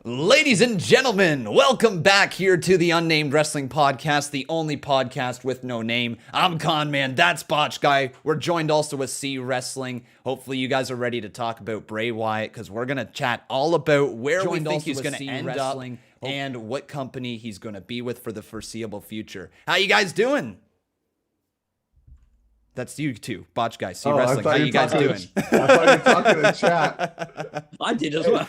Ladies and gentlemen, welcome back here to the UnNamed Wrestling Podcast, the only podcast with no name. I'm Conman, that's Botch Guy. We're joined also with CWrestling. Hopefully you guys are ready to talk about Bray Wyatt, because we're going to chat all about where we think he's going to end up and what company he's going to be with for the foreseeable future. How you guys doing? That's you too, Botch Guy, CWrestling. How you guys doing? I thought you were talking in chat. I did as well.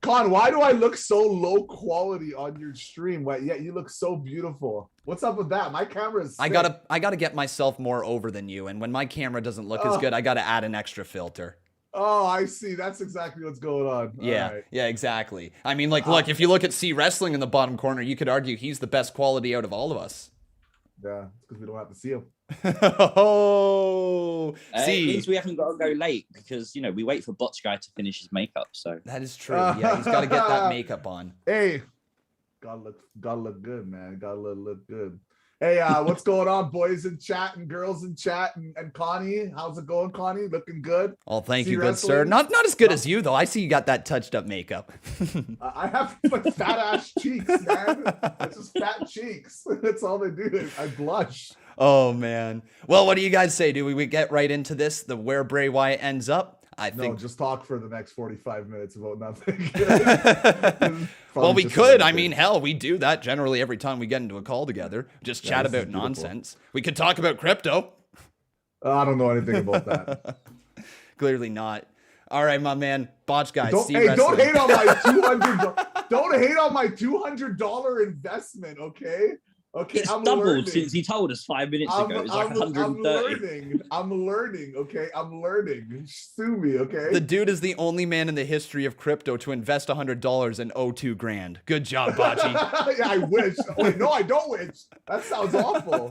Con, why do I look so low quality on your stream? Yet you look so beautiful. What's up with that? My camera's sick. I gotta get myself more over than you, and when my camera doesn't look as good, I gotta add an extra filter. Oh, I see. That's exactly what's going on. Yeah, yeah, exactly. I mean, like, look, if you look at CWrestling in the bottom corner, you could argue he's the best quality out of all of us. Yeah, it's because we don't have to see him. Oh, see, it means we haven't got to go late because we wait for Botch Guy to finish his makeup. So that is true. Yeah, he's got to get that makeup on. Hey, gotta look good, man. Gotta look good. Hey, what's going on, boys in chat and girls in chat and Connie? How's it going, Connie? Looking good? Oh, thank you, good sir. Not as good as you though. I see you got that touched up makeup. I have fat ass cheeks, man. It's just fat cheeks. That's all they do. I blush. Oh man. Well, what do you guys say? Do we get right into this? The where Bray Wyatt ends up? I think just talk for the next 45 minutes about nothing. Well, we could. I mean, hell, we do that generally every time we get into a call together. Just chat about nonsense. We could talk about crypto. I don't know anything about that. Clearly not. All right, my man, Botch Guy. Don't hate on my $200. Don't hate on my $200 investment, okay? Okay, it's doubled since he told us 5 minutes ago. It's like 130. I'm learning, okay? I'm learning. Sue me, okay? The dude is the only man in the history of crypto to invest $100 and owe $2,000. Good job, Botchy. Yeah, I wish. Wait, no, I don't wish. That sounds awful.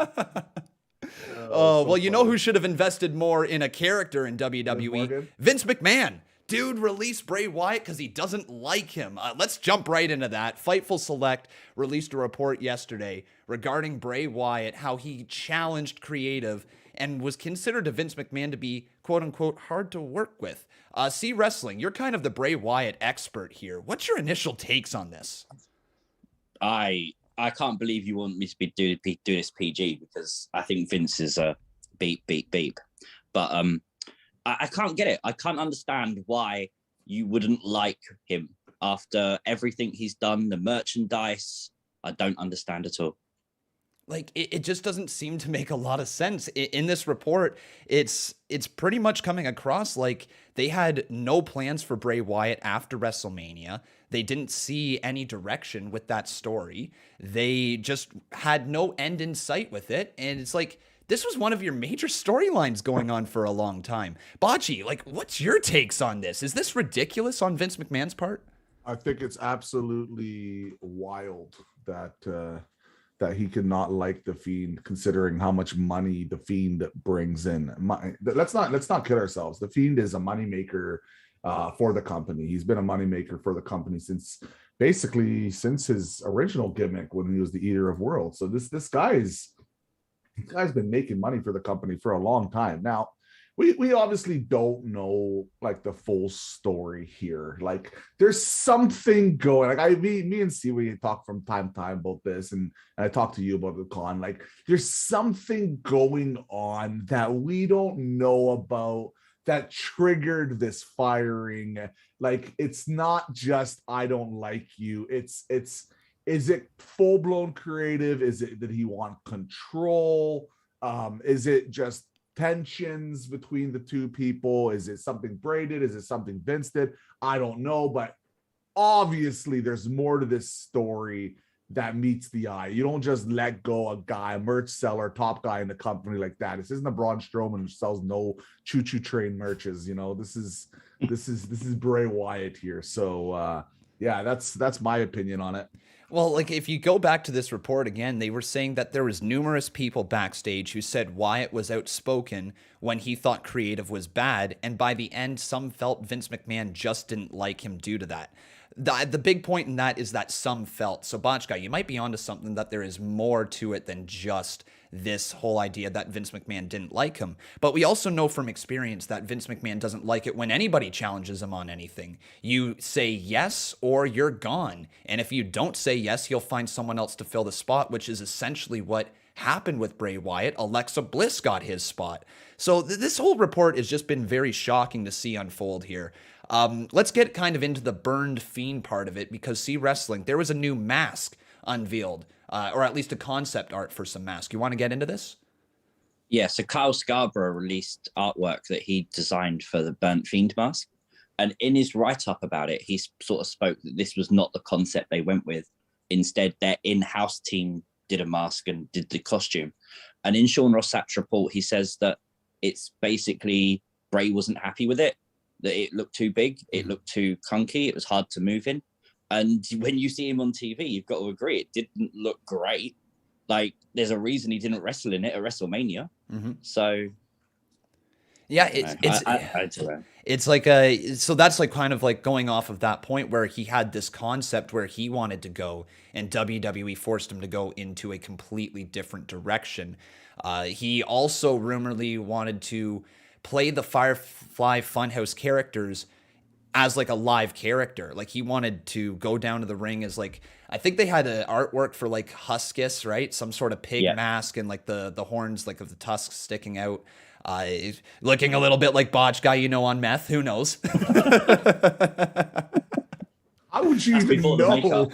Oh, well, you know who should have invested more in a character in WWE? Vince McMahon. Dude released Bray Wyatt because he doesn't like him. Let's jump right into that. Fightful Select released a report yesterday regarding Bray Wyatt, how he challenged creative and was considered to Vince McMahon to be, quote-unquote, hard to work with. CWrestling, you're kind of the Bray Wyatt expert here. What's your initial takes on this? I can't believe you want me to do this PG because I think Vince is a beep. But I can't get it. I can't understand why you wouldn't like him after everything he's done, the merchandise. I don't understand at all. Like, it just doesn't seem to make a lot of sense. In this report, it's pretty much coming across like they had no plans for Bray Wyatt after WrestleMania. They didn't see any direction with that story. They just had no end in sight with it. And it's like, this was one of your major storylines going on for a long time. Botchy, like, what's your takes on this? Is this ridiculous on Vince McMahon's part? I think it's absolutely wild that he could not like the Fiend, considering how much money the Fiend brings in. Let's not kid ourselves. The Fiend is a moneymaker for the company. He's been a moneymaker for the company since his original gimmick when he was the Eater of Worlds. So this guy's been making money for the company for a long time. Now, we obviously don't know like the full story here. Like, there's something going. Like, me and C, we talk from time to time about this, and I talk to you about the con. Like, there's something going on that we don't know about that triggered this firing. Like, it's not just I don't like you. It's is it full-blown creative? Is it that he want control? Is it just tensions between the two people? Is it something Bray did? Is it something Vince did? I don't know, but obviously there's more to this story that meets the eye. You don't just let go a guy, a merch seller, top guy in the company like that. This isn't a Braun Strowman who sells no choo-choo train merches. This is Bray Wyatt here. So yeah, that's my opinion on it. Well, like, if you go back to this report again, they were saying that there was numerous people backstage who said Wyatt was outspoken when he thought creative was bad, and by the end, some felt Vince McMahon just didn't like him due to that. The big point in that is that some felt. So Botch Guy, you might be onto something, that there is more to it than just this whole idea that Vince McMahon didn't like him. But we also know from experience that Vince McMahon doesn't like it when anybody challenges him on anything. You say yes or you're gone. And if you don't say yes, he'll find someone else to fill the spot, which is essentially what happened with Bray Wyatt. Alexa Bliss got his spot. So this whole report has just been very shocking to see unfold here. Let's get kind of into the burned Fiend part of it, because CWrestling, there was a new mask unveiled, or at least a concept art for some mask. You want to get into this? Yeah, so Kyle Scarborough released artwork that he designed for the burnt Fiend mask. And in his write-up about it, he sort of spoke that this was not the concept they went with. Instead, their in-house team did a mask and did the costume. And in Sean Ross Sapp's report, he says that it's basically Bray wasn't happy with it, that it looked too big, it looked too clunky, it was hard to move in. And when you see him on TV, you've got to agree, it didn't look great. Like, there's a reason he didn't wrestle in it at WrestleMania. So yeah, it's like so that's like kind of like going off of that point where he had this concept where he wanted to go, and WWE forced him to go into a completely different direction. He also rumoredly wanted to play the Firefly Funhouse characters as like a live character. Like, he wanted to go down to the ring as like, I think they had an artwork for like Huskus, right? Some sort of pig mask and like the horns, like of the tusks sticking out. Looking a little bit like Botch Guy, on meth. Who knows? How would you even know?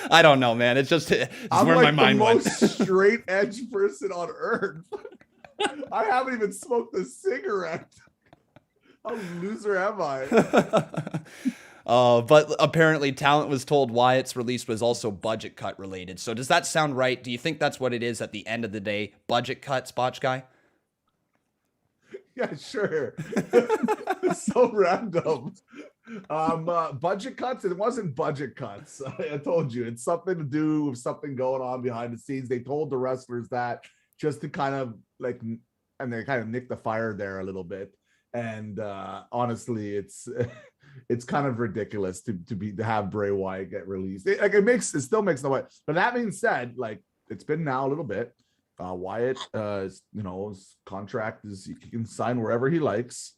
I don't know, man. It's just I'm where like my mind the went. most straight edge person on earth. I haven't even smoked a cigarette. How loser am I? But apparently talent was told Wyatt's release was also budget cut related. So does that sound right? Do you think that's what it is at the end of the day? Budget cuts, Botch Guy? Yeah, sure. It's so random. Budget cuts. It wasn't budget cuts. I told you, it's something to do with something going on behind the scenes. They told the wrestlers that just to kind of like, and they kind of nicked the fire there a little bit. And honestly, it's kind of ridiculous to have Bray Wyatt get released. It still makes no way. But that being said, like, it's been now a little bit. Wyatt, his contract is, he can sign wherever he likes.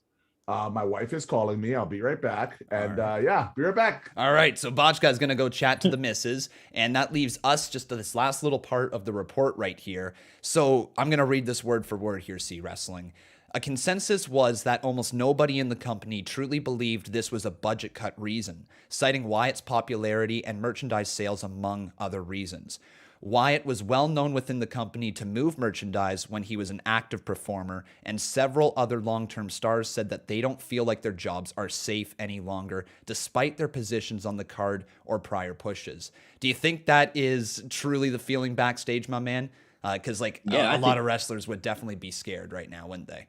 My wife is calling me. I'll be right back. And be right back. All right. So Botch Guy's going to go chat to the missus. And that leaves us just to this last little part of the report right here. So I'm going to read this word for word here, CWrestling. A consensus was that almost nobody in the company truly believed this was a budget cut reason, citing Wyatt's popularity and merchandise sales among other reasons. Wyatt was well known within the company to move merchandise when he was an active performer, and several other long-term stars said that they don't feel like their jobs are safe any longer, despite their positions on the card or prior pushes. Do you think that is truly the feeling backstage, my man? Because a lot of wrestlers would definitely be scared right now, wouldn't they?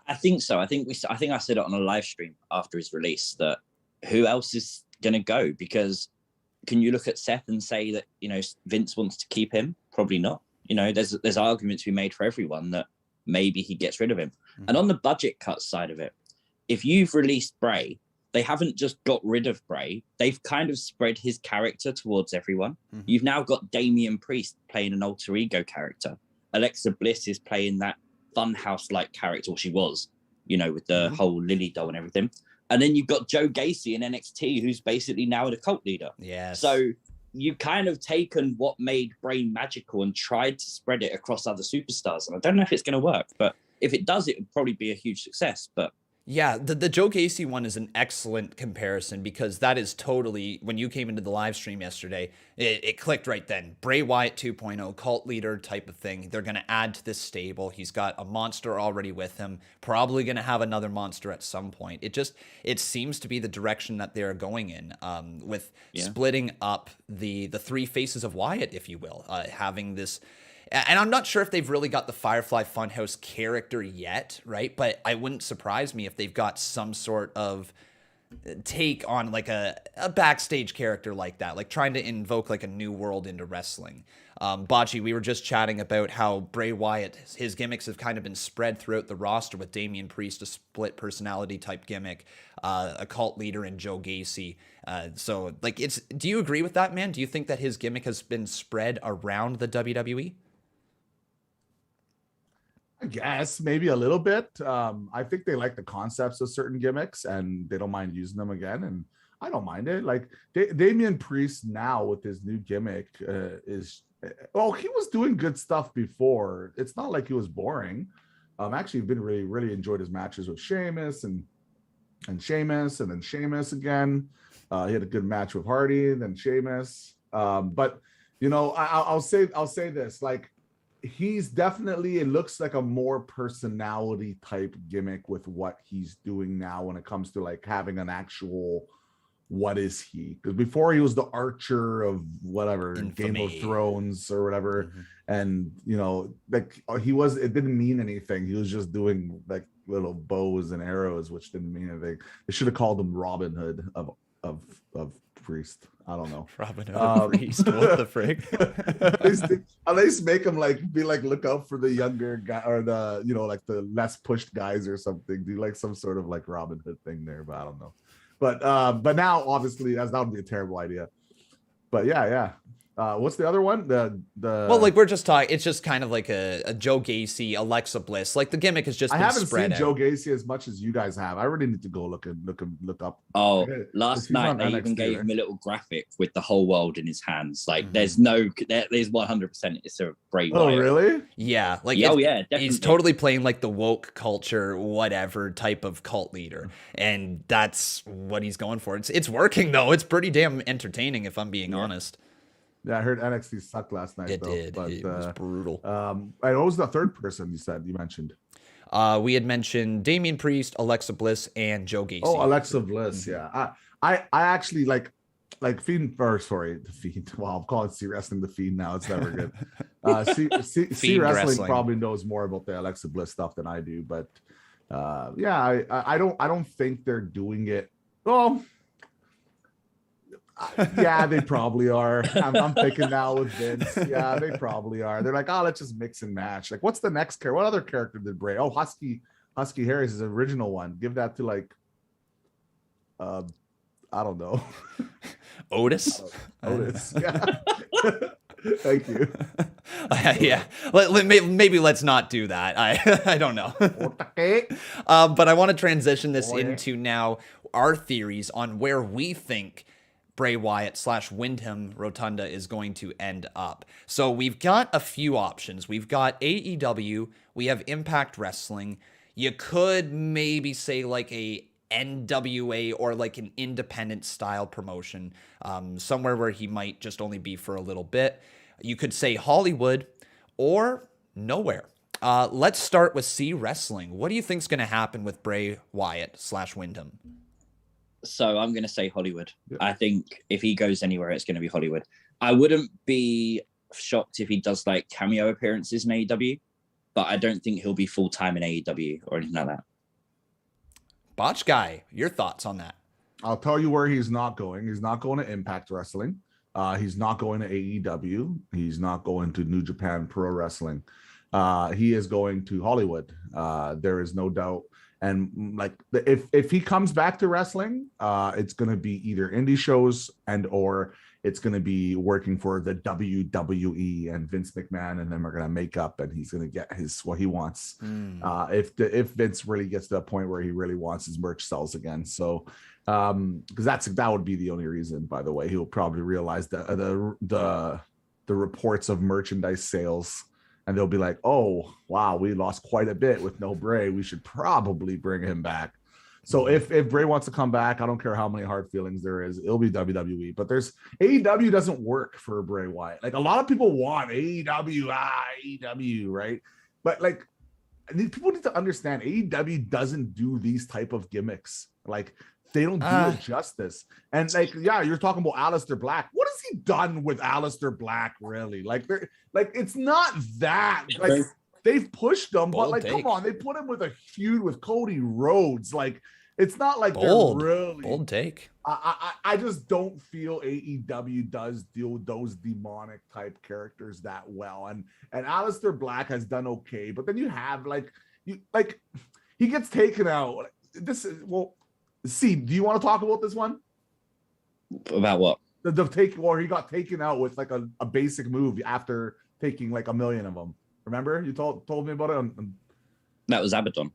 I think so. I think I said it on a live stream after his release that who else is going to go? Because can you look at Seth and say that, Vince wants to keep him? Probably not. There's arguments to be made for everyone that maybe he gets rid of him. Mm-hmm. And on the budget cut side of it, if you've released Bray, they haven't just got rid of Bray. They've kind of spread his character towards everyone. Mm-hmm. You've now got Damian Priest playing an alter ego character. Alexa Bliss is playing that funhouse-like character, or she was, with the whole Lily doll and everything. And then you've got Joe Gacy in NXT, who's basically now the cult leader. Yeah. So you kind of taken what made Bray magical and tried to spread it across other superstars. And I don't know if it's going to work, but if it does, it would probably be a huge success. But yeah, the Joe Gacy one is an excellent comparison, because that is totally, when you came into the live stream yesterday, it clicked right then. Bray Wyatt 2.0, cult leader type of thing. They're going to add to this stable. He's got a monster already with him, probably going to have another monster at some point. It seems to be the direction that they're going in, with splitting up the three faces of Wyatt, if you will, having this. And I'm not sure if they've really got the Firefly Funhouse character yet, right? But I wouldn't surprise me if they've got some sort of take on like a backstage character like that, like trying to invoke like a new world into wrestling. Botchy, we were just chatting about how Bray Wyatt, his gimmicks have kind of been spread throughout the roster with Damian Priest, a split personality type gimmick, a cult leader in Joe Gacy. So like, do you agree with that, man? Do you think that his gimmick has been spread around the WWE? I guess maybe a little bit. I think they like the concepts of certain gimmicks and they don't mind using them again. And I don't mind it. Like Damian Priest now with his new gimmick he was doing good stuff before. It's not like he was boring. Actually, been really enjoyed his matches with Sheamus and Sheamus and then Sheamus again. He had a good match with Hardy, then Sheamus. But you know, I'll say this, like, he's definitely, it looks like a more personality type gimmick with what he's doing now when it comes to like having an actual, what is he? Because before he was the Archer of whatever, Infamy. Game of Thrones or whatever. And you know, like it didn't mean anything. He was just doing like little bows and arrows, which didn't mean anything. They should have called him Robin Hood of Priest. I don't know. Robin Hood Priest. What the frick? At least make him look out for the younger guy or the, you know, like the less pushed guys or something. Do like some sort of like Robin Hood thing there, but I don't know. But now obviously that would be a terrible idea. But yeah. What's the other one? Well, like we're just talking. It's just kind of like a Joe Gacy, Alexa Bliss. Like the gimmick has just. I been haven't spread seen Joe out. Gacy as much as you guys have. I really need to go look up. Oh, Okay. last He's night on they even NXT, gave right? him a little graphic with the whole world in his hands. Like there's 100% it's a Bray Oh, Wyatt. really? Yeah, like Yeah, definitely. he's totally playing like the woke culture, whatever type of cult leader, and that's what he's going for. It's working though. It's pretty damn entertaining, if I'm being honest. Yeah, I heard NXT sucked last night. It though, did. But, It was brutal. And what was the third person you mentioned? We had mentioned Damian Priest, Alexa Bliss, and Joe Gacy. Oh, Alexa Bliss. Yeah, I actually like Fiend. Or sorry, the Fiend. Well, I'm calling CWrestling the Fiend now. It's never good. CWrestling probably knows more about the Alexa Bliss stuff than I do. But yeah, I don't think they're doing it. Well, yeah, they probably are. I'm thinking now with Vince. Yeah, they probably are. They're like, oh, let's just mix and match. Like, what's the next character? What other character did Bray? Oh, Husky Harris is the original one. Give that to like, I don't know. Otis. Otis. Yeah. Thank you. Yeah. Maybe let's not do that. I don't know. Okay. But I want to transition this into now our theories on where we think Bray Wyatt / Windham Rotunda is going to end up. So we've got a few options. We've got AEW. We have Impact Wrestling. You could maybe say like a NWA or like an independent style promotion, somewhere where he might just only be for a little bit. You could say Hollywood or nowhere. Let's start with CWrestling. What do you think is going to happen with Bray Wyatt / Windham? So I'm going to say Hollywood. Yeah. I think if he goes anywhere, it's going to be Hollywood. I wouldn't be shocked if he does like cameo appearances in AEW, but I don't think he'll be full-time in AEW or anything like that. Botch Guy, your thoughts on that? I'll tell you where he's not going. He's not going to Impact Wrestling. He's not going to AEW. He's not going to New Japan Pro Wrestling. He is going to Hollywood. There is no doubt. And like, if he comes back to wrestling, it's going to be either indie shows or it's going to be working for the WWE and Vince McMahon, and then we're going to make up and he's going to get what he wants. If Vince really gets to a point where he really wants his merch sells again. So, because that would be the only reason, by the way. He'll probably realize that the reports of merchandise sales, and they'll be like, oh, wow, we lost quite a bit with no Bray. We should probably bring him back. So if Bray wants to come back, I don't care how many hard feelings there is, it'll be WWE. But AEW doesn't work for Bray Wyatt. Like, a lot of people want AEW, right? But like, people need to understand, AEW doesn't do these type of gimmicks. Like, they don't do it justice. And like, yeah, you're talking about Aleister Black. What has he done with Aleister Black, really? Like, it's not that. Like, they've pushed him, but like, come on, they put him with a feud with Cody Rhodes. Like, it's not like Bold. they're really Bold take. I just don't feel AEW does deal with those demonic type characters that well. And Aleister Black has done okay, but then you have he gets taken out. This is see, do you want to talk about this one? About what? The take where he got taken out with like a basic move after taking like a million of them. Remember? You told me about it? That was Abaddon.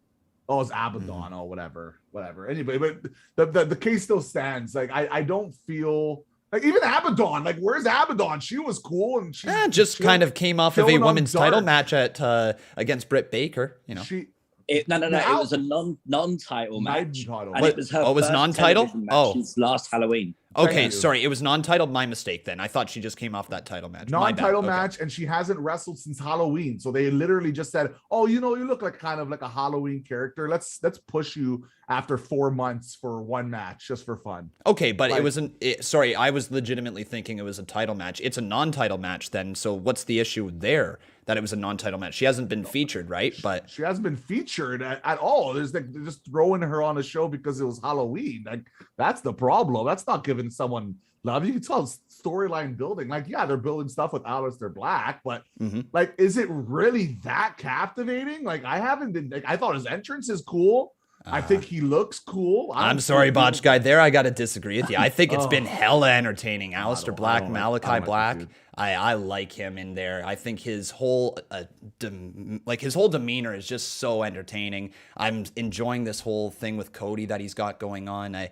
Oh, it's Abaddon. Oh, whatever. Anyway, but the case still stands. Like I don't feel like even Abaddon. Like where's Abaddon? She was cool and she just kind of came off of a women's title match at against Britt Baker. You know, no. It was a non-title match. And it was her it was non-title. Since last Halloween. Okay, sorry, it was non-title. My mistake then. I thought she just came off that title match. Non-title match, and she hasn't wrestled since Halloween. So they literally just said, "Oh, you look like kind of like a Halloween character. Let's push you after 4 months for one match just for fun." Okay, but it wasn't. Sorry, I was legitimately thinking it was a title match. It's a non-title match then. So what's the issue there? That it was a non-title match. She hasn't been featured, right? But she hasn't been featured at all. There's like they're just throwing her on a show because it was Halloween. Like that's the problem. That's not giving someone love. You can tell storyline building. Like, yeah, they're building stuff with Aleister Black, but like, is it really that captivating? Like, I haven't been. Like, I thought his entrance is cool. I think he looks cool. I'm sorry, Botch Guy. There, I got to didisagree with you. I think it's been hella entertaining. Aleister Black, Malachi Black. I like him in there. I think his whole his whole demeanor is just so entertaining. I'm enjoying this whole thing with Cody that he's got going on.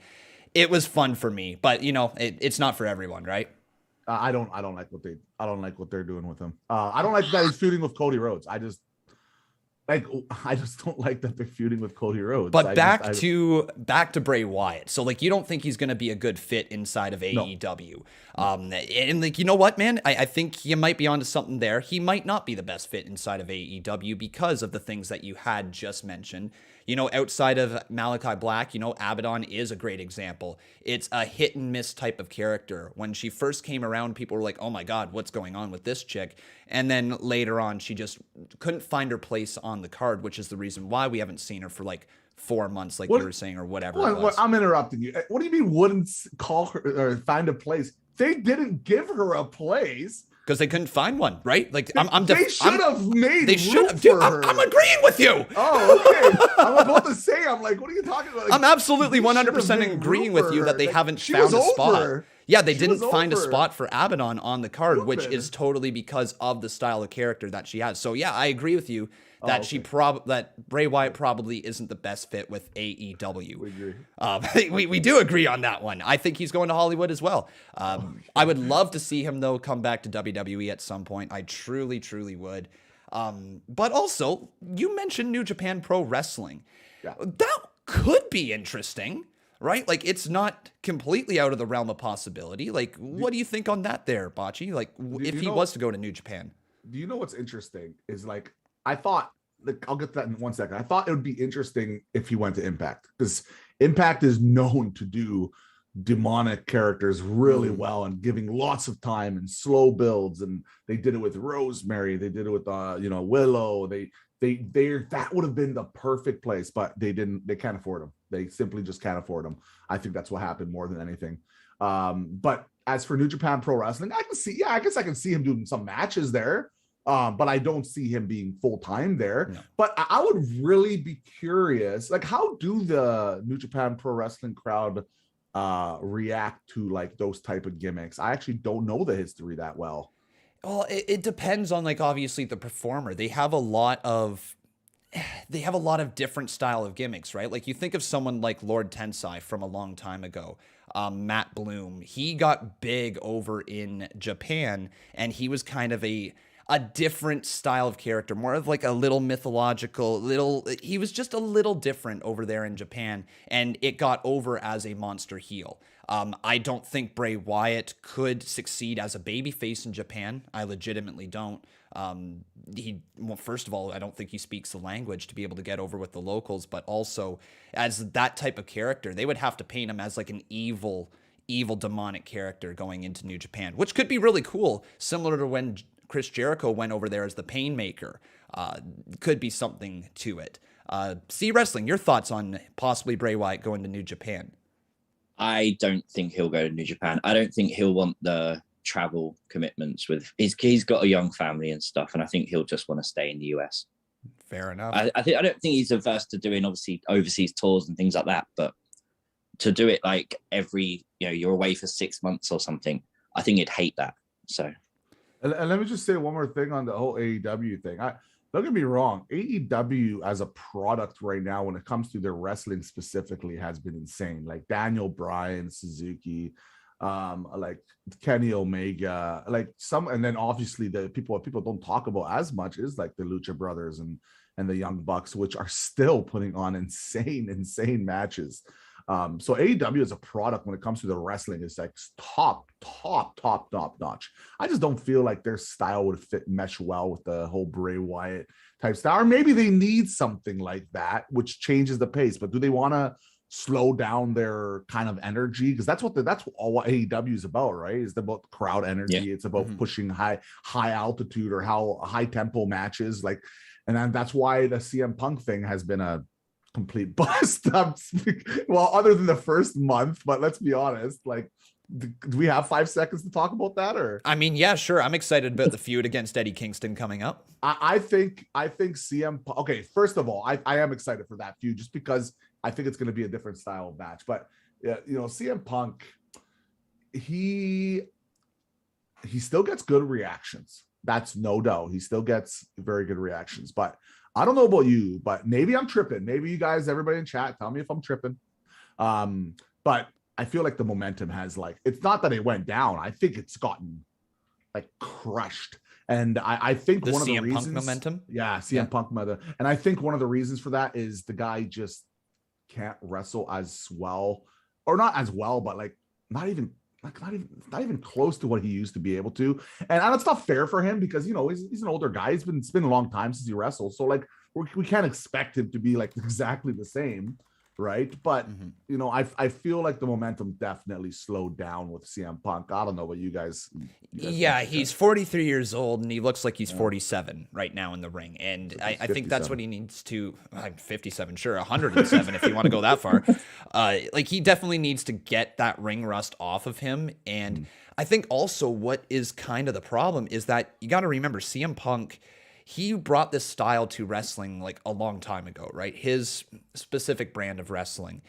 It was fun for me, but it's not for everyone, right? I don't like what they're doing with him. I don't like that he's feuding with Cody Rhodes. I just don't like that they're feuding with Cody Rhodes. But back to Bray Wyatt. So you don't think he's going to be a good fit inside of AEW. And you know what, man? I think you might be onto something there. He might not be the best fit inside of AEW because of the things that you had just mentioned. Outside of Malachi Black, Abaddon is a great example. It's a hit and miss type of character. When she first came around, people were like, oh my God, what's going on with this chick? And then later on, she just couldn't find her place on the card, which is the reason why we haven't seen her for 4 months, you were saying, or whatever. I'm interrupting you. What do you mean wouldn't call her or find a place? They didn't give her a place. Because they couldn't find one, right? They should have made. They should have. Dude, I'm agreeing with you. Oh, okay. I'm about to say. I'm like, what are you talking about? I'm absolutely 100% agreeing with you that they haven't found a spot. Yeah, they didn't find a spot for Abaddon on the card, which is totally because of the style of character that she has. So yeah, I agree with you that that Bray Wyatt probably isn't the best fit with AEW. We agree. We do agree on that one. I think he's going to Hollywood as well. I would love to see him though come back to WWE at some point. I truly, truly would. But also, you mentioned New Japan Pro Wrestling. Yeah. That could be interesting, right? It's not completely out of the realm of possibility. What do you think on that there, Bocce? If he was to go to New Japan. Do you know what's interesting is I thought, I'll get to that in 1 second. I thought it would be interesting if he went to Impact because Impact is known to do demonic characters really well and giving lots of time and slow builds. And they did it with Rosemary. They did it with, Willow. They that would have been the perfect place, but they can't afford them. They simply just can't afford them. I think that's what happened more than anything. But as for New Japan Pro Wrestling, I guess I can see him doing some matches there. But I don't see him being full-time there. No. But I would really be curious, how do the New Japan Pro Wrestling crowd react to those type of gimmicks? I actually don't know the history that well. Well, it depends on obviously the performer. They have a lot of different style of gimmicks, right? You think of someone like Lord Tensai from a long time ago. Matt Bloom, he got big over in Japan, and he was kind of a different style of character, more of a little mythological, he was just a little different over there in Japan, and it got over as a monster heel. I don't think Bray Wyatt could succeed as a babyface in Japan. I legitimately don't. First of all, I don't think he speaks the language to be able to get over with the locals, but also as that type of character, they would have to paint him as an evil demonic character going into New Japan, which could be really cool, similar to when Chris Jericho went over there as the Painmaker. Could be something to it. CWrestling, your thoughts on possibly Bray Wyatt going to New Japan? I don't think he'll go to New Japan. I don't think he'll want the travel commitments with he's got a young family and stuff, and I think he'll just want to stay in the US. Fair enough. I don't think he's averse to doing obviously overseas tours and things like that, but to do it like every, you're away for 6 months or something, I think he'd hate that. So, and let me just say one more thing on the whole AEW thing. Don't get me wrong, AEW as a product right now, when it comes to their wrestling specifically, has been insane. Like Daniel Bryan, Suzuki, like Kenny Omega, like some, and then obviously the people don't talk about as much is like the Lucha Brothers and the Young Bucks, which are still putting on insane matches. So AEW as a product, when it comes to the wrestling, is like top notch. I just don't feel like their style would mesh well with the whole Bray Wyatt type style, or maybe they need something like that, which changes the pace. But do they want to slow down their kind of energy? Because that's all what AEW is about, right? It's about crowd energy. Yeah. It's about pushing high altitude or how high tempo matches, like, and then that's why the CM Punk thing has been a complete bust. Well, other than the first month, but let's be honest, like, do we have 5 seconds to talk about that? Or I mean, yeah, sure. I'm excited about the feud against Eddie Kingston coming up. I think CM. Okay, first of all, I am excited for that feud just because I think it's going to be a different style of match. But CM Punk, he still gets good reactions. That's no doubt. He still gets very good reactions. But I don't know about you, but maybe I'm tripping. Maybe you guys, everybody in chat, tell me if I'm tripping. But I feel like the momentum has, like, it's not that it went down. I think it's gotten like crushed. And I think one of the reasons, Punk momentum. Yeah, CM Punk momentum. And I think one of the reasons for that is the guy just can't wrestle as well, or not as well, but like not even close to what he used to be able to. And it's not fair for him because, he's an older guy. It's been a long time since he wrestled. So like we can't expect him to be like exactly the same. Right. But, I feel like the momentum definitely slowed down with CM Punk. I don't know what you guys yeah, he's 43 years old and he looks like he's 47 right now in the ring. And I think that's what he needs to. I'm 57, sure, 107 if you want to go that far. Like, he definitely needs to get that ring rust off of him. And I think also what is kind of the problem is that you got to remember CM Punk, he brought this style to wrestling like a long time ago, right? His specific brand of wrestling.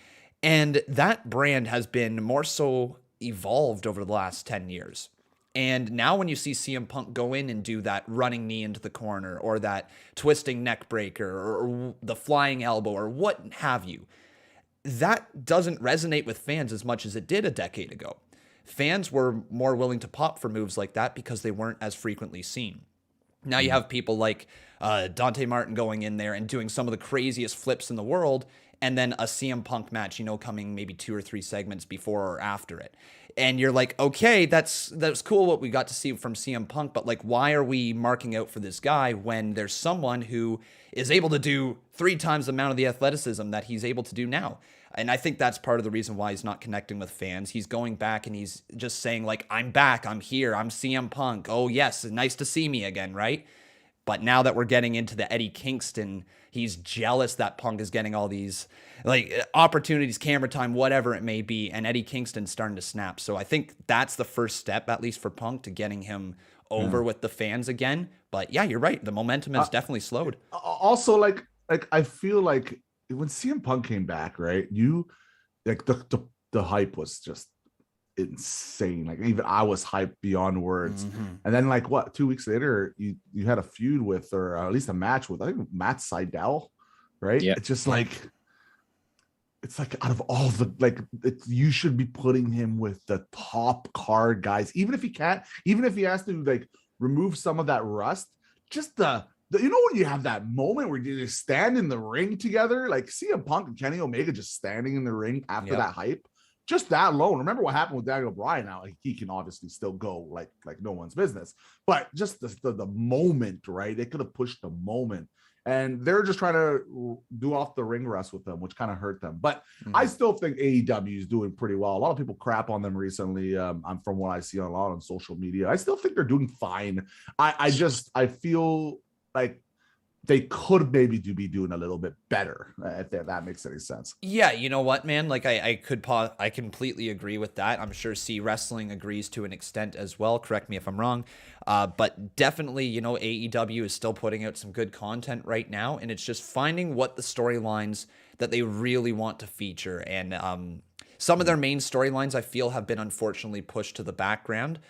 And that brand has been more so evolved over the last 10 years. And now when you see CM Punk go in and do that running knee into the corner or that twisting neck breaker or the flying elbow or what have you, that doesn't resonate with fans as much as it did a decade ago. Fans were more willing to pop for moves like that because they weren't as frequently seen. Now you have people like Dante Martin going in there and doing some of the craziest flips in the world, and then a CM Punk match, coming maybe 2 or 3 segments before or after it. And you're like, okay, that's cool what we got to see from CM Punk, but like, why are we marking out for this guy when there's someone who is able to do 3 times the amount of the athleticism that he's able to do now? And I think that's part of the reason why he's not connecting with fans. He's going back and he's just saying like, I'm back, I'm here, I'm CM Punk. Oh yes, nice to see me again, right? But now that we're getting into the Eddie Kingston, he's jealous that Punk is getting all these like opportunities, camera time, whatever it may be, and Eddie Kingston's starting to snap. So I think that's the first step, at least for Punk, to getting him over with the fans again. But yeah, you're right. The momentum has definitely slowed. Also, like I feel like when CM Punk came back, right? You like the hype was just insane. Like even I was hyped beyond words. And then like 2 weeks later, you had a feud with, or at least a match with, I think Matt Sydal, right? Yeah. It's just like, it's like out of all the you should be putting him with the top card guys, even if he has to like remove some of that rust. Just when you have that moment where you just stand in the ring together, like CM Punk and Kenny Omega just standing in the ring after that hype. Just that alone. Remember what happened with Daniel Bryan. Now he can obviously still go like no one's business, but just the moment, right? They could have pushed the moment, and they're just trying to do off the ring rust with them, which kind of hurt them. But I still think AEW is doing pretty well. A lot of people crap on them recently. I'm from what I see a lot on social media. I still think they're doing fine. I feel like they could maybe be doing a little bit better, if that makes any sense. Yeah, you know what, man? Like I completely agree with that. I'm sure CWrestling agrees to an extent as well. Correct me if I'm wrong. But definitely, you know, AEW is still putting out some good content right now, and it's just finding what the storylines that they really want to feature. And some of their main storylines I feel have been unfortunately pushed to the background.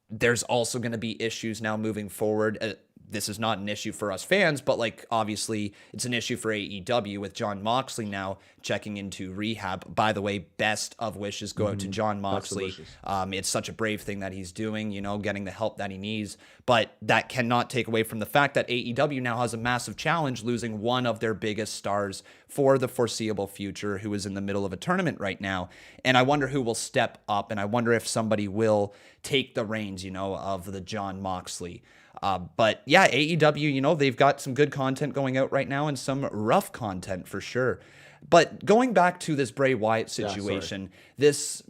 There's also going to be issues now moving forward. This is not an issue for us fans, but like obviously it's an issue for AEW with Jon Moxley now checking into rehab. By the way, best of wishes go out to Jon Moxley. It's such a brave thing that he's doing, you know, getting the help that he needs. But that cannot take away from the fact that AEW now has a massive challenge, losing one of their biggest stars for the foreseeable future, who is in the middle of a tournament right now. And I wonder who will step up, and I wonder if somebody will take the reins, you know, of the Jon Moxley. But yeah, AEW, you know, they've got some good content going out right now and some rough content for sure. But going back to this Bray Wyatt situation, this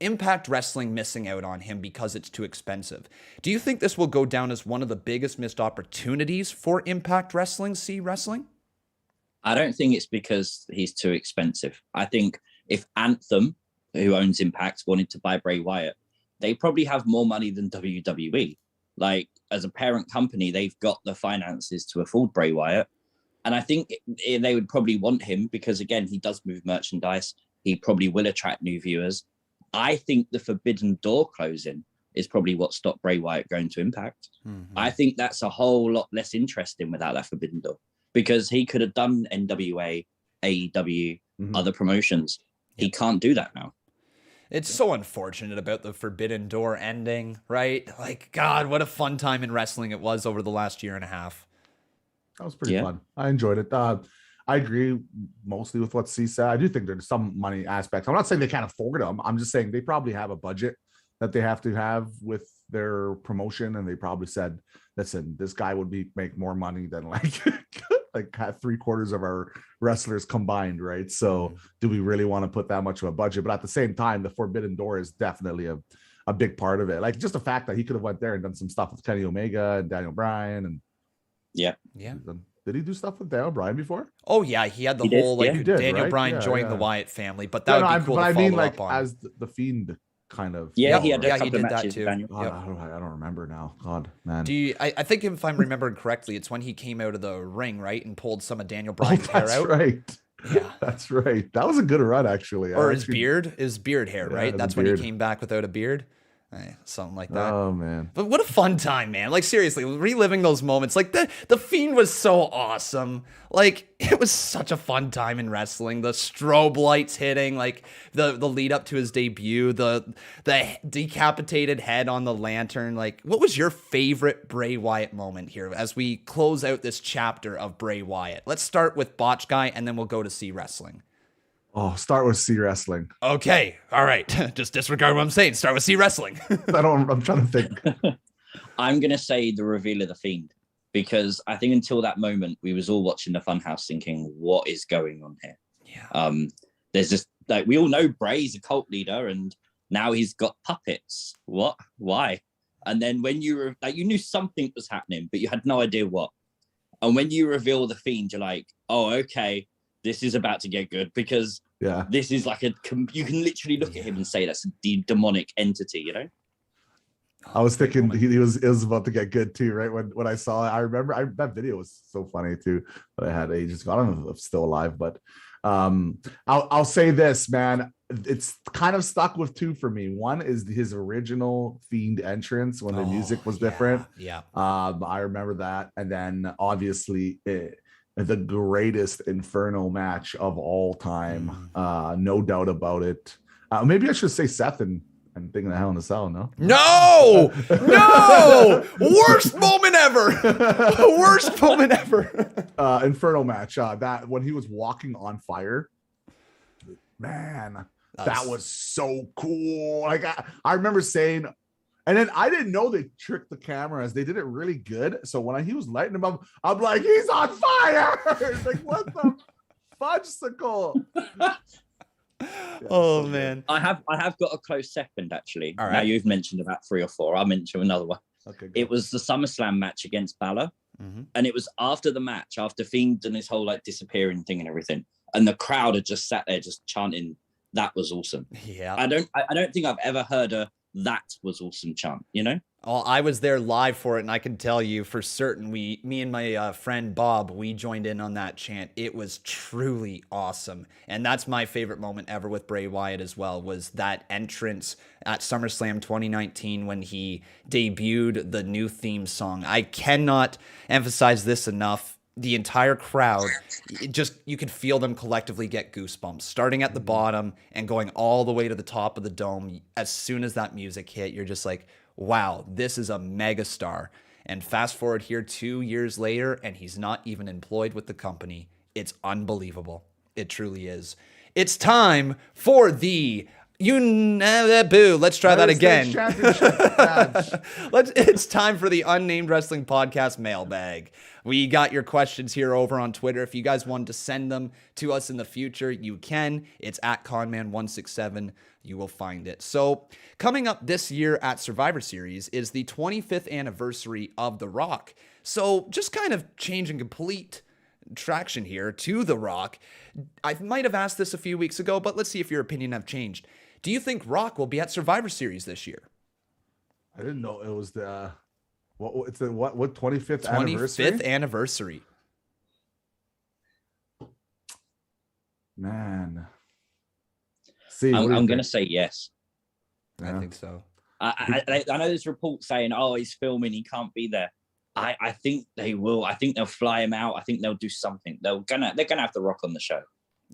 Impact Wrestling missing out on him because it's too expensive. Do you think this will go down as one of the biggest missed opportunities for Impact Wrestling, CWrestling? I don't think it's because he's too expensive. I think if Anthem, who owns Impact, wanted to buy Bray Wyatt, they probably have more money than WWE. Like, as a parent company, they've got the finances to afford Bray Wyatt. And I think they would probably want him because, again, he does move merchandise. He probably will attract new viewers. I think the Forbidden Door closing is probably what stopped Bray Wyatt going to Impact. Mm-hmm. I think that's a whole lot less interesting without that Forbidden Door, because he could have done NWA, AEW, other promotions. He can't do that now. It's so unfortunate about the Forbidden Door ending, right? Like, God, what a fun time in wrestling it was over the last year and a half. That was pretty fun. I enjoyed it. I agree mostly with what C said. I do think there's some money aspects. I'm not saying they can't afford them. I'm just saying they probably have a budget that they have to have with their promotion. And they probably said, listen, this guy would make more money than like 3/4 of our wrestlers combined, right? So do we really want to put that much of a budget? But at the same time, the Forbidden Door is definitely a big part of it. Like, just the fact that he could have went there and done some stuff with Kenny Omega and Daniel Bryan. And yeah. Did he do stuff with Daniel Bryan before? Oh yeah, he had the whole Daniel Bryan joined the Wyatt family, but that would be cool. But I mean, like, as the Fiend kind of. Yeah, he had he did that too. God, I don't remember now. God, man. I think if I'm remembering correctly, it's when he came out of the ring, right, and pulled some of Daniel Bryan's hair out. Right. Yeah, that's right. That was a good run, actually. Or his beard hair, right? That's when he came back without a beard. Something like that. Oh man. But what a fun time, man. Like, seriously, reliving those moments. Like, the Fiend was so awesome. Like, it was such a fun time in wrestling. The strobe lights hitting, like the lead up to his debut, the decapitated head on the lantern. Like, what was your favorite Bray Wyatt moment here as we close out this chapter of Bray Wyatt? Let's start with Botch Guy, and then we'll go to CWrestling. Oh, start with CWrestling. Okay. All right. Just disregard what I'm saying. Start with CWrestling. I'm trying to think. I'm going to say the reveal of the Fiend, because I think until that moment, we was all watching the Funhouse thinking, what is going on here? Yeah. There's just, like, we all know Bray's a cult leader and now he's got puppets. What? Why? And then when you were like, you knew something was happening, but you had no idea what. And when you reveal the Fiend, you're like, oh, okay. This is about to get good, because this is like you can literally look at him and say that's the demonic entity, you know? I was thinking it was about to get good too, right? When I saw it, I remember that video was so funny too, that I had ages ago. I don't know if it's still alive, but I'll say this, man. It's kind of stuck with two for me. One is his original Fiend entrance when the music was different. Yeah. I remember that. And then obviously the greatest Inferno match of all time. No doubt about it. Maybe I should say Seth and Thing in the Hell in the Cell, no? No! Worst moment ever! Worst moment ever! Inferno match. That when he was walking on fire. Man, that was so cool. Like, I remember saying, and then I didn't know they tricked the cameras. They did it really good. So when he was lighting him up, I'm like, he's on fire! It's like, what the fudgesicle? Oh man, I have got a close second actually. All right. Now you've mentioned about 3 or 4. I'll mention another one. Okay. Good. It was the SummerSlam match against Balor And it was after the match, after Fiend and his whole like disappearing thing and everything, and the crowd had just sat there just chanting, "That was awesome." Yeah. I don't think I've ever heard a "that was awesome" chant, you know? Oh, I was there live for it, and I can tell you for certain, me and my friend Bob, we joined in on that chant. It was truly awesome, and that's my favorite moment ever with Bray Wyatt as well, was that entrance at SummerSlam 2019 when he debuted the new theme song. I cannot emphasize this enough. The entire crowd, you could feel them collectively get goosebumps, starting at the bottom and going all the way to the top of the dome. As soon as that music hit, you're just like, wow, this is a megastar. And fast forward here 2 years later, and he's not even employed with the company. It's unbelievable. It truly is. It's time for the Let's try that again. It's time for the UnNamed Wrestling Podcast mailbag. We got your questions here over on Twitter. If you guys wanted to send them to us in the future, you can. It's at Conman167. You will find it. So coming up this year at Survivor Series is the 25th anniversary of The Rock. So just kind of changing complete traction here to The Rock. I might have asked this a few weeks ago, but let's see if your opinion have changed. Do you think Rock will be at Survivor Series this year? I didn't know it was the what 25th anniversary? 25th anniversary. Man. I'm going to say yes. Yeah. I think so. I know there's reports saying, oh, he's filming, he can't be there. I think they will. I think they'll fly him out. I think they'll do something. They're gonna have The Rock on the show.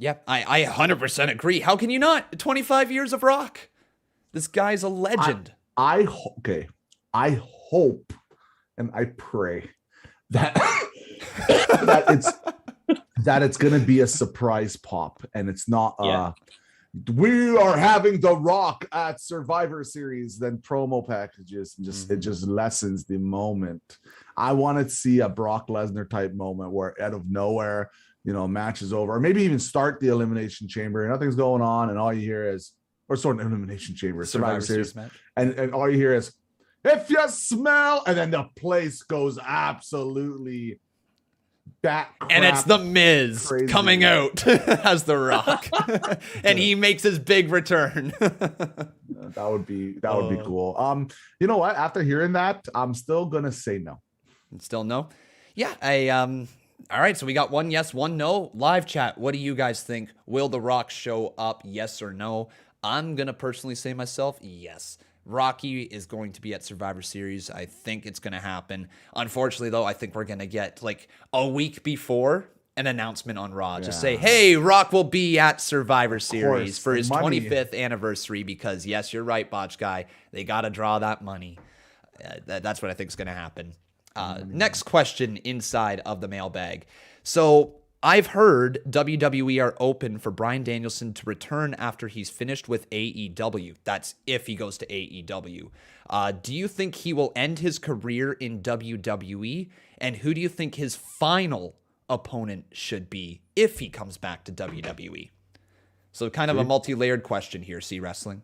Yeah, I 100% agree. How can you not? 25 years of Rock. This guy's a legend. I hope and I pray that that it's gonna be a surprise pop and it's not we are having The Rock at Survivor Series, then promo packages, and it just lessens the moment. I want to see a Brock Lesnar type moment where out of nowhere, match is over, or maybe even start the Elimination Chamber and nothing's going on, and all you hear is, or sort of Elimination Chamber, Survivor Series match, and all you hear is, "If you smell," and then the place goes absolutely back, and it's the Miz crazy coming out as The Rock, and he makes his big return. That would be cool. You know what? After hearing that, I'm still gonna say no. Still no? Yeah. All right. So we got one yes, one no. Live chat. What do you guys think? Will The Rock show up? Yes or no? I'm gonna personally say myself yes. Rocky is going to be at Survivor Series. I think it's going to happen. Unfortunately, though, I think we're going to get like a week before an announcement on Raw. Just say, hey, Rock will be at Survivor Series for his 25th anniversary because, yes, you're right, Botch Guy. They got to draw that money. That's what I think is going to happen. Next question inside of the mailbag. So I've heard WWE are open for Bryan Danielson to return after he's finished with AEW. That's if he goes to AEW. Do you think he will end his career in WWE? And who do you think his final opponent should be if he comes back to WWE? So kind of a multi-layered question here, CWrestling.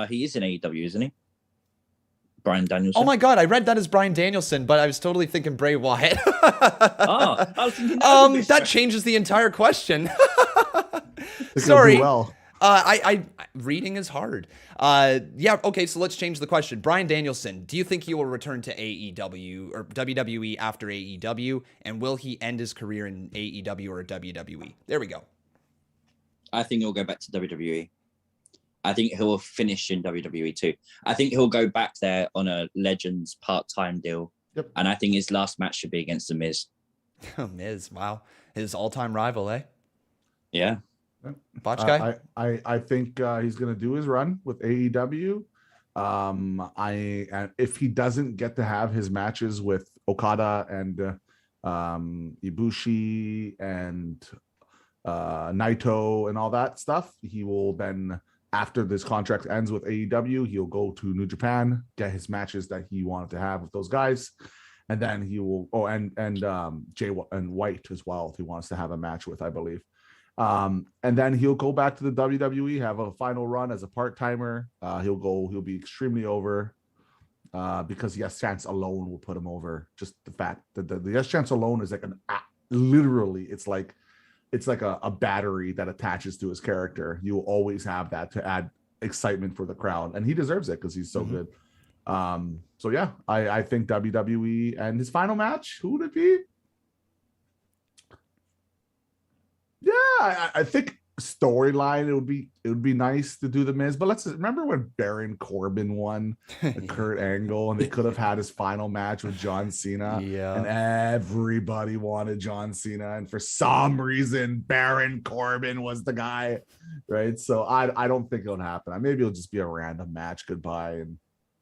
He is in AEW, isn't he? Bryan Danielson. Oh my God, I read that as Bryan Danielson, but I was totally thinking Bray Wyatt. I was thinking that changes the entire question. Sorry. Well. I reading is hard. Okay, so let's change the question. Bryan Danielson, do you think he will return to AEW or WWE after AEW? And will he end his career in AEW or WWE? There we go. I think he'll go back to WWE. I think he'll finish in WWE too. I think he'll go back there on a Legends part-time deal. Yep. And I think his last match should be against The Miz. Miz, wow. His all-time rival, eh? Yeah. Botch Guy? I think he's going to do his run with AEW. If he doesn't get to have his matches with Okada and Ibushi and Naito and all that stuff, he will then, after this contract ends with AEW, he'll go to New Japan, get his matches that he wanted to have with those guys, and then he will. Oh, and Jay and White as well, if he wants to have a match with, I believe. And then he'll go back to the WWE, have a final run as a part timer. He'll be extremely over, because Yes Chance alone will put him over. Just the fact that the Yes Chance alone is like literally, it's like a battery that attaches to his character. You will always have that to add excitement for the crowd, and he deserves it because he's so good. So yeah, I think WWE, and his final match, who would it be? Yeah, I think storyline, it would be nice to do the Miz, but let's remember when Baron Corbin won the Kurt Angle, and they could have had his final match with John Cena, and everybody wanted John Cena, and for some reason Baron Corbin was the guy, right? So I don't think it'll happen. Maybe it'll just be a random match, goodbye and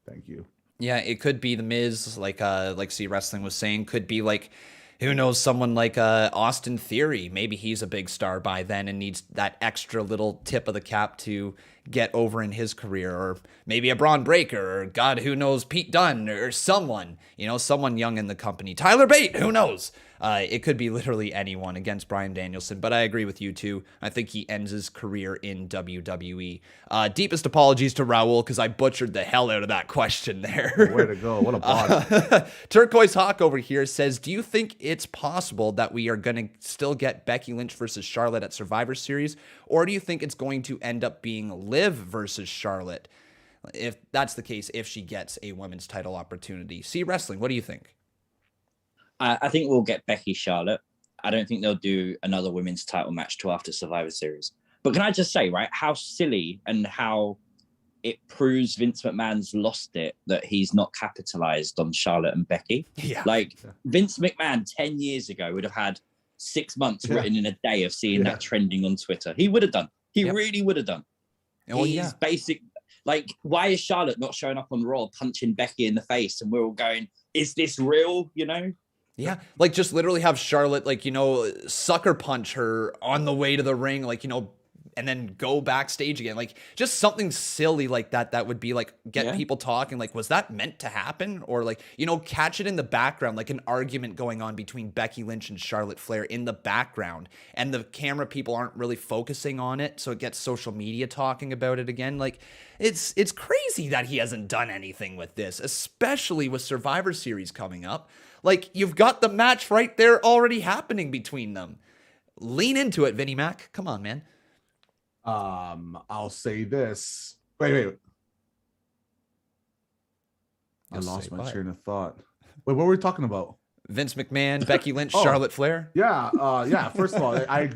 thank you. Yeah, it could be the Miz, like CWrestling was saying, could be like, who knows, someone like Austin Theory. Maybe he's a big star by then and needs that extra little tip of the cap to get over in his career. Or maybe a Braun Breaker, or God, who knows, Pete Dunne, or someone, someone young in the company. Tyler Bate, who knows? It could be literally anyone against Bryan Danielson, but I agree with you too. I think he ends his career in WWE. Deepest apologies to Raul because I butchered the hell out of that question there. Way to go. What a bod. Turquoise Hawk over here says, do you think it's possible that we are going to still get Becky Lynch versus Charlotte at Survivor Series, or do you think it's going to end up being Liv versus Charlotte? If that's the case, if she gets a women's title opportunity. CWrestling, what do you think? I think we'll get Becky Charlotte. I don't think they'll do another women's title match till after Survivor Series. But can I just say, right, how silly and how it proves Vince McMahon's lost it that he's not capitalized on Charlotte and Becky. Yeah. Like Vince McMahon 10 years ago would have had 6 months written in a day of seeing that trending on Twitter. He would have done. He really would have done. He's basic. Like, why is Charlotte not showing up on Raw punching Becky in the face? And we're all going, is this real? Yeah, like just literally have Charlotte, sucker punch her on the way to the ring, and then go backstage again. Like just something silly like that. That would be like, get people talking. Like, was that meant to happen? Or catch it in the background, like an argument going on between Becky Lynch and Charlotte Flair in the background. And the camera people aren't really focusing on it. So it gets social media talking about it again. Like it's crazy that he hasn't done anything with this, especially with Survivor Series coming up. Like, you've got the match right there already happening between them. Lean into it, Vinnie Mac. Come on, man. I'll say this. Wait. I lost my train of thought. Wait, what were we talking about? Vince McMahon, Becky Lynch, Charlotte Flair. Yeah. First of all, I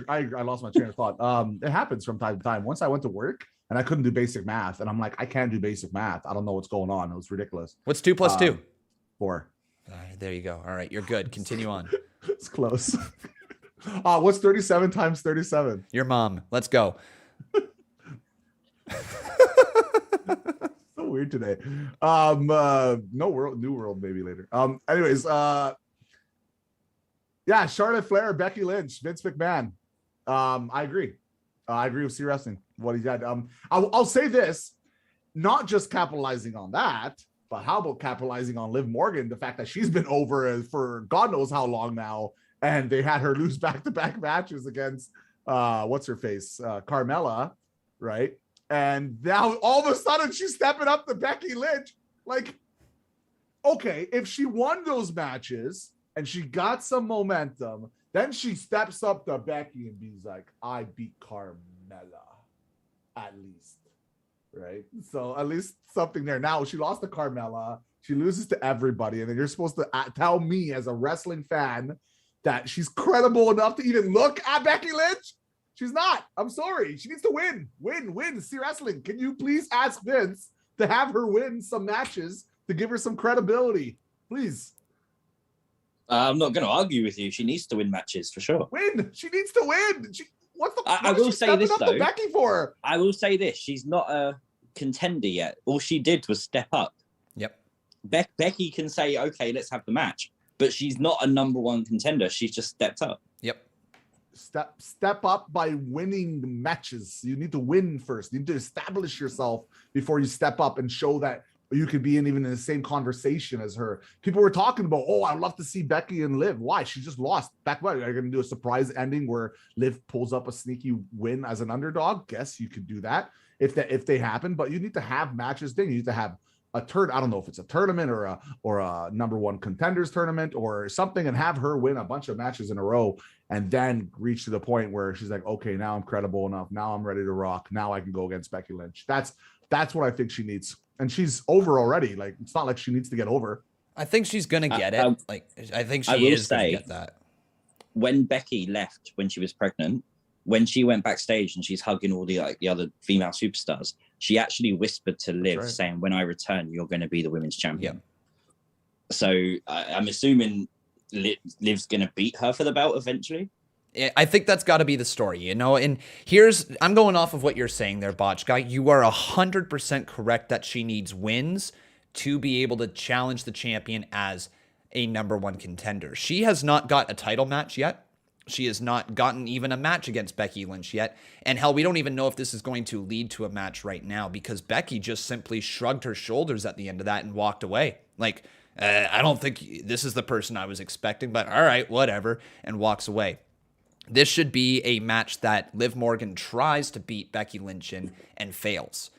lost my train of thought. It happens from time to time. Once I went to work and I couldn't do basic math, and I'm like, I can't do basic math. I don't know what's going on. It was ridiculous. What's 2 + 2? 4. There you go. All right, you're good. Continue on. It's close. What's 37 times 37? Your mom. Let's go. So weird today. New world maybe later. Anyways, Charlotte Flair, Becky Lynch, Vince McMahon. I agree. I agree with CWrestling. What he got. I'll say this, not just capitalizing on that, but how about capitalizing on Liv Morgan, the fact that she's been over for God knows how long now, and they had her lose back-to-back matches against what's her face, Carmella, right? And now all of a sudden she's stepping up to Becky Lynch. Like, okay, if she won those matches and she got some momentum, then she steps up to Becky and be like, I beat Carmella, at least. Right? So at least something there. Now she lost to Carmella. She loses to everybody. And then you're supposed to tell me as a wrestling fan that she's credible enough to even look at Becky Lynch? She's not. I'm sorry. She needs to win. CWrestling. Can you please ask Vince to have her win some matches to give her some credibility? Please. I'm not going to argue with you. She needs to win matches for sure. She needs to win. I will say this though. Becky for? I will say this. She's not a contender yet. All she did was step up. Yep. Becky can say, okay, let's have the match. But she's not a number one contender. She's just stepped up. Yep. Step up by winning matches. You need to win first. You need to establish yourself before you step up and show that you could be even in the same conversation as her. People were talking about, I'd love to see Becky and Liv. Why? She just lost. Back when are you going to do a surprise ending where Liv pulls up a sneaky win as an underdog? Guess you could do that if they happen, but you need to have matches. Then you need to have I don't know if it's a tournament or a number one contenders tournament or something, and have her win a bunch of matches in a row, and then reach to the point where she's like, okay, now I'm credible enough. Now I'm ready to rock. Now I can go against Becky Lynch. That's what I think she needs. And she's over already. Like, it's not like she needs to get over. I think she's gonna get it. I think she is gonna get that. When Becky left, when she was pregnant, when she went backstage and she's hugging all the other female superstars, she actually whispered to Liv, saying, "When I return, you're going to be the women's champion." Yeah. So I'm assuming Liv's going to beat her for the belt eventually. I think that's got to be the story, you know? And I'm going off of what you're saying there, Botch Guy. You are 100% correct that she needs wins to be able to challenge the champion as a number one contender. She has not got a title match yet. She has not gotten even a match against Becky Lynch yet. And hell, we don't even know if this is going to lead to a match right now, because Becky just simply shrugged her shoulders at the end of that and walked away. Like, I don't think this is the person I was expecting, but all right, whatever, and walks away. This should be a match that Liv Morgan tries to beat Becky Lynch in and fails.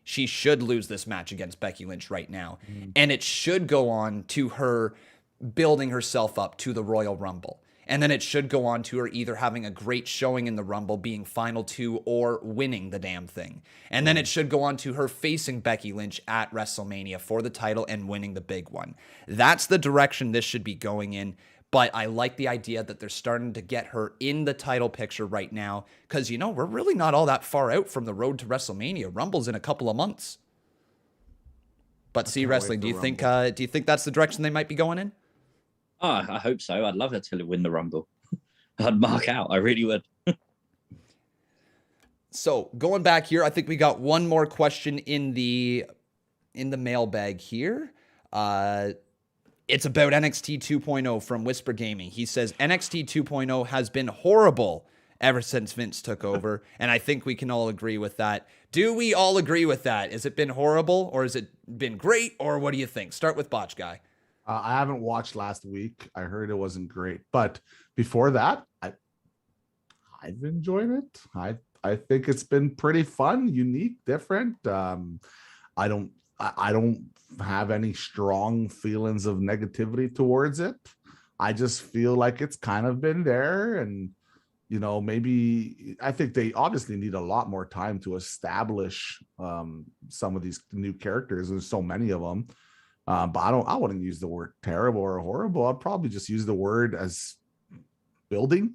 She should lose this match against Becky Lynch right now. And it should go on to her building herself up to the Royal Rumble. And then it should go on to her either having a great showing in the Rumble, being final two, or winning the damn thing. And then it should go on to her facing Becky Lynch at WrestleMania for the title and winning the big one. That's the direction this should be going in. But I like the idea that they're starting to get her in the title picture right now, because, you know, we're really not all that far out from the road to WrestleMania. Rumble's in a couple of months. But CWrestling, do you think that's the direction they might be going in? Oh, I hope so. I'd love her to win the Rumble. I'd mark out. I really would. So going back here, I think we got one more question in the mailbag here. It's about NXT 2.0 from Whisper Gaming. He says, NXT 2.0 has been horrible ever since Vince took over, and I think we can all agree with that. Do we all agree with that? Has it been horrible, or has it been great, or what do you think? Start with Botch Guy. I haven't watched last week. I heard it wasn't great, but before that, I've enjoyed it. I think it's been pretty fun, unique, different. I don't have any strong feelings of negativity towards it. I just feel like it's kind of been there, and you know, maybe I think they obviously need a lot more time to establish some of these new characters. There's so many of them. But I wouldn't use the word terrible or horrible. I'd probably just use the word as building.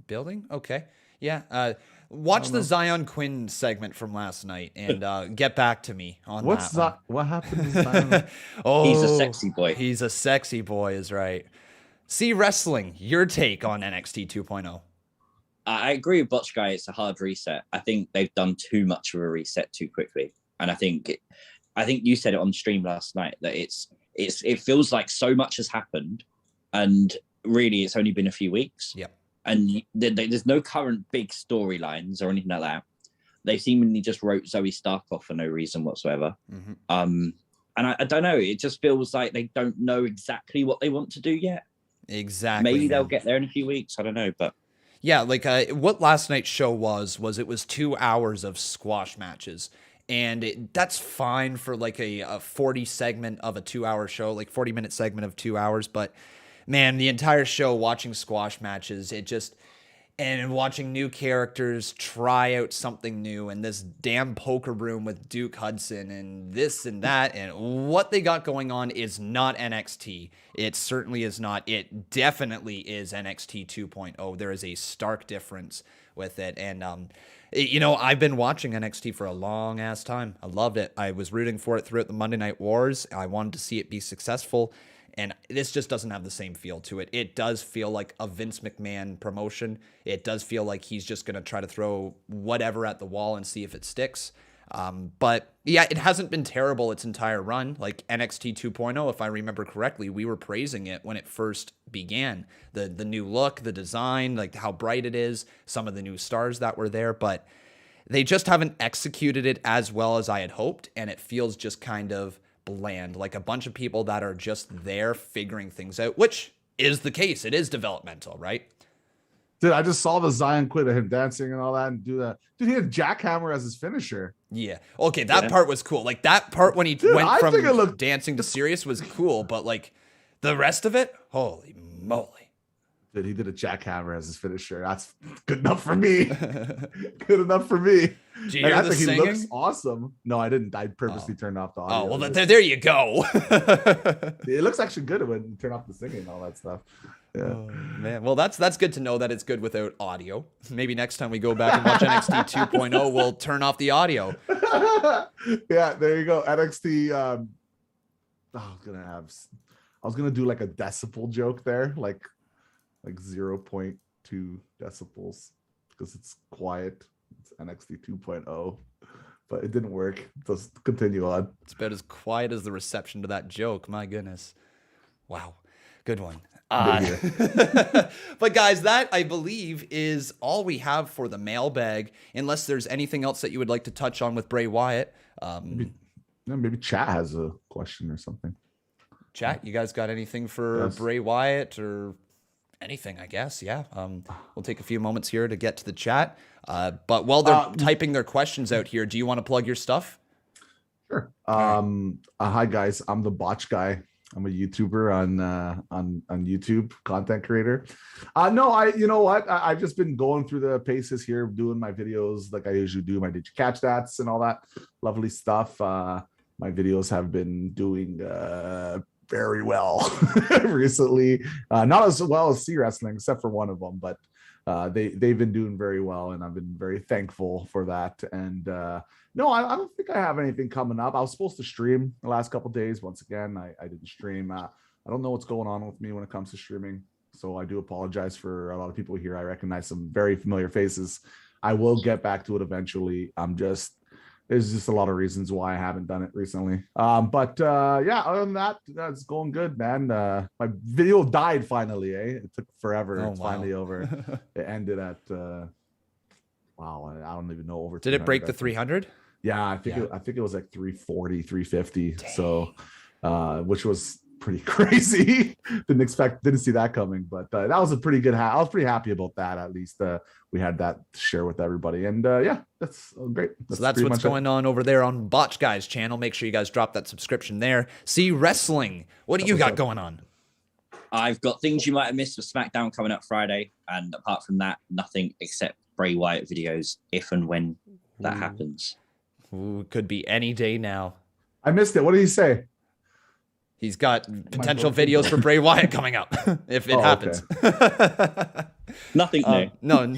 Building? Okay. Yeah. Watch the Zion Quinn segment from last night and get back to me on that. What happened to Zion? Oh, he's a sexy boy. He's a sexy boy is right. CWrestling, your take on NXT 2.0. I agree with Botch Guy. It's a hard reset. I think they've done too much of a reset too quickly. And I think you said it on stream last night that it feels like so much has happened, and really it's only been a few weeks. Yep. And there's no current big storylines or anything like that. They seemingly just wrote Zoe Stark off for no reason whatsoever. Mm-hmm. And I don't know. It just feels like they don't know exactly what they want to do yet. Exactly. Maybe they'll get there in a few weeks. I don't know, but yeah, like what last night's show was it was 2 hours of squash matches. And that's fine for like a 40 segment of a 2-hour show, like 40-minute segment of 2 hours. But man, the entire show watching squash matches, and watching new characters try out something new, and this damn poker room with Duke Hudson and this and that, and what they got going on is not NXT. It certainly is not. It definitely is NXT 2.0. There is a stark difference with it. And, you know, I've been watching NXT for a long ass time. I loved it. I was rooting for it throughout the Monday Night Wars. I wanted to see it be successful. And this just doesn't have the same feel to it. It does feel like a Vince McMahon promotion. It does feel like he's just going to try to throw whatever at the wall and see if it sticks. But yeah, it hasn't been terrible its entire run. Like NXT 2.0, if I remember correctly, we were praising it when it first began. The new look, the design, like how bright it is, some of the new stars that were there, but they just haven't executed it as well as I had hoped, and it feels just kind of bland, like a bunch of people that are just there figuring things out, which is the case. It is developmental, right? Dude, I just saw the Zion quit of him dancing and all that and do that. Dude, he had jackhammer as his finisher. Yeah. Okay, that part was cool. Like that part when he went from dancing to serious was cool, but like the rest of it, holy moly. Dude, he did a jackhammer as his finisher. That's good enough for me. Good enough for me. Did you hear the singing? He looks awesman. No, I didn't. I purposely turned off the audio. Oh, well, there you go. It looks actually good when you turn off the singing and all that stuff. Yeah. Oh, man. Well, that's good to know that it's good without audio. Maybe next time we go back and watch NXT 2.0, we'll turn off the audio. Yeah, there you go. NXT. I was gonna do like a decibel joke there, like 0.2 decibels because it's quiet. It's NXT 2.0, but it didn't work. Just continue on. It's about as quiet as the reception to that joke. My goodness. Wow. Good one. But guys, that I believe is all we have for the mailbag, unless there's anything else that you would like to touch on with Bray Wyatt. Maybe chat has a question or something. Chat, you guys got anything for Bray Wyatt or anything, I guess? Yeah. We'll take a few moments here to get to the chat. But while they're typing their questions out here, do you want to plug your stuff? Sure. Hi guys, I'm the Botch Guy. I'm a YouTuber on YouTube, content creator. You know what? I've just been going through the paces here, doing my videos like I usually do. My Did You Catch That's and all that lovely stuff. My videos have been doing very well recently. Not as well as CWrestling, except for one of them, but they've been doing very well, and I've been very thankful for that. And no, I don't think I have anything coming up. I was supposed to stream the last couple of days. Once again, I didn't stream. I don't know what's going on with me when it comes to streaming, so I do apologize for a lot of people here. I recognize some very familiar faces. I will get back to it eventually. There's just a lot of reasons why I haven't done it recently. But yeah, other than that, that's going good, man. My video died finally, It took forever. It's finally over. It ended at, I don't even know. Over. Did it break the 300? Yeah, I think it was like 340, 350. Dang. So, which was pretty crazy. Didn't see that coming, but that was a pretty good. I was pretty happy about that. At least we had that to share with everybody, and yeah, that's great. So that's what's going on over there on Botch Guy's channel. Make sure you guys drop that subscription there. CWrestling. What do you got going on? I've got things you might have missed with SmackDown coming up Friday, and apart from that, nothing except Bray Wyatt videos if and when that happens. Ooh, could be any day now. I missed it. What did he say? He's got potential videos for Bray Wyatt coming up if it happens. Okay. Nothing new. No.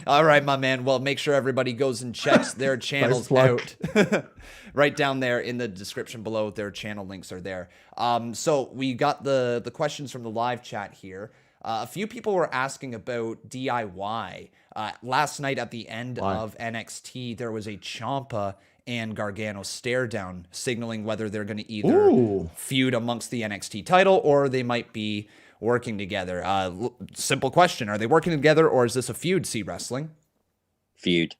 All right, my man. Well, make sure everybody goes and checks their channels out. Right down there in the description below, their channel links are there. So we got the questions from the live chat here. A few people were asking about DIY. Last night at the end of NXT, there was a Ciampa and Gargano stare down, signaling whether they're going to either feud amongst the NXT title or they might be working together. Simple question. Are they working together or is this a feud, CWrestling? Feud.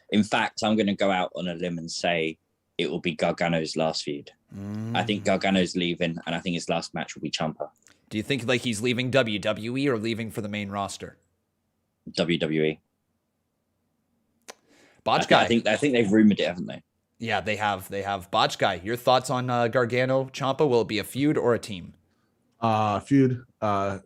In fact, I'm going to go out on a limb and say it will be Gargano's last feud. I think Gargano's leaving, and I think his last match will be Ciampa. Do you think like he's leaving WWE or leaving for the main roster? WWE. Botch Guy. I think they've rumored it, haven't they? Yeah, they have. Botch Guy, your thoughts on Gargano, Ciampa? Will it be a feud or a team? Feud.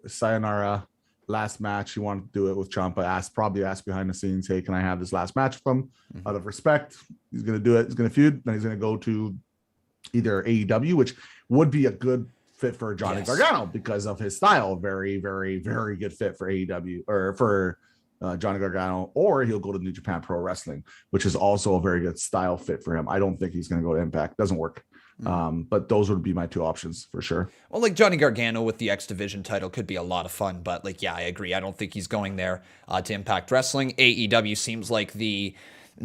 Sayonara. Last match. He wanted to do it with Ciampa. Probably asked behind the scenes, hey, can I have this last match with him? Out of respect. He's going to do it. He's going to feud. Then he's going to go to either AEW, which would be a good fit for Johnny Gargano because of his style. Very, very, very good fit for AEW or for Johnny Gargano, or he'll go to New Japan Pro Wrestling, which is also a very good style fit for him. I don't think he's going to go to Impact. Doesn't work. But those would be my two options for sure. Well, like Johnny Gargano with the X Division title could be a lot of fun, but like, yeah, I agree. I don't think he's going there to Impact Wrestling. AEW seems like the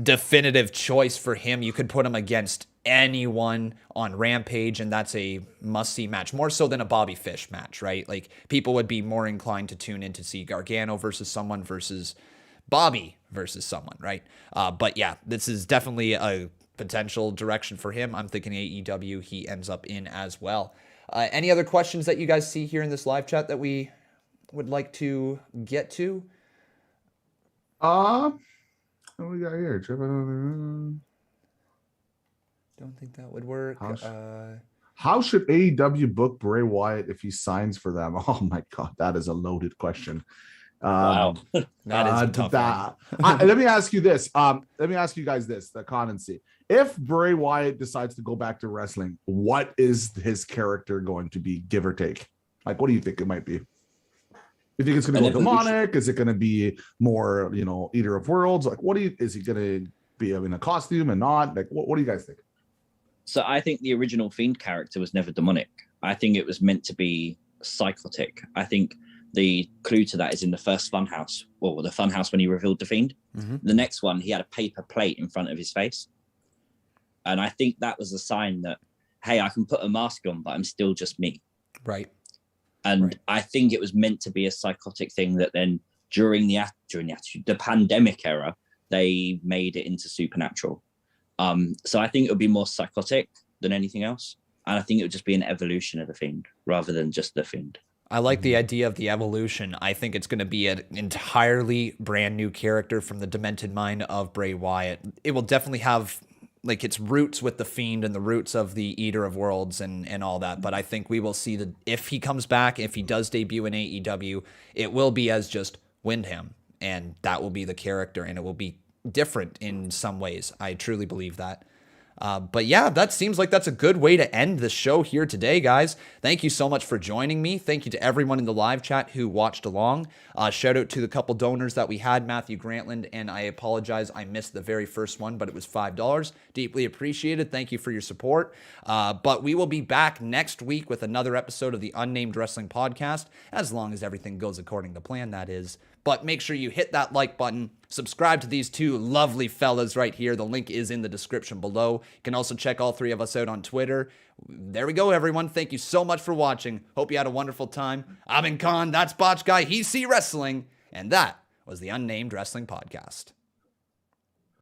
definitive choice for him. You could put him against anyone on Rampage, and that's a must-see match, more so than a Bobby Fish match, right? Like, people would be more inclined to tune in to see Gargano versus someone versus Bobby versus someone, right? But yeah, this is definitely a potential direction for him. I'm thinking AEW he ends up in as well. Any other questions that you guys see here in this live chat that we would like to get to? What we got here? Don't think that would work. How should AEW book Bray Wyatt if he signs for them? Oh my God, that is a loaded question. Wow. That is a tough one. Let me ask you this. Let me ask you guys this, the con and see. If Bray Wyatt decides to go back to wrestling, what is his character going to be, give or take? Like, what do you think it might be? You think it's going to go demonic? Is it going to be more, Eater of Worlds? Like, is he going to be in a costume and not? Like, what do you guys think? So I think the original Fiend character was never demonic. I think it was meant to be psychotic. I think the clue to that is in the first funhouse, or the funhouse when he revealed the Fiend. Mm-hmm. The next one, he had a paper plate in front of his face. And I think that was a sign that, hey, I can put a mask on, but I'm still just me. Right. And right. I think it was meant to be a psychotic thing that then during the pandemic era, they made it into supernatural. So I think it would be more psychotic than anything else. And I think it would just be an evolution of the Fiend rather than just the Fiend. I like the idea of the evolution. I think it's going to be an entirely brand new character from the demented mind of Bray Wyatt. It will definitely have like its roots with the Fiend and the roots of the Eater of Worlds and all that. But I think we will see that if he comes back, if he does debut in AEW, it will be as just Windham, and that will be the character, and it will be different in some ways. I truly believe that. But yeah, that seems like that's a good way to end the show here today, guys. Thank you so much for joining me. Thank you to everyone in the live chat who watched along. Shout out to the couple donors that we had, Matthew Grantland, and I apologize, I missed the very first one, but it was $5. Deeply appreciated. Thank you for your support. But we will be back next week with another episode of the UnNamed Wrestling Podcast, as long as everything goes according to plan, that is. But make sure you hit that like button, subscribe to these two lovely fellas right here. The link is in the description below. You can also check all three of us out on Twitter. There we go, everyone. Thank you so much for watching. Hope you had a wonderful time. I'm in Con. That's Botch Guy. He's CWrestling. And that was the UnNamed Wrestling Podcast.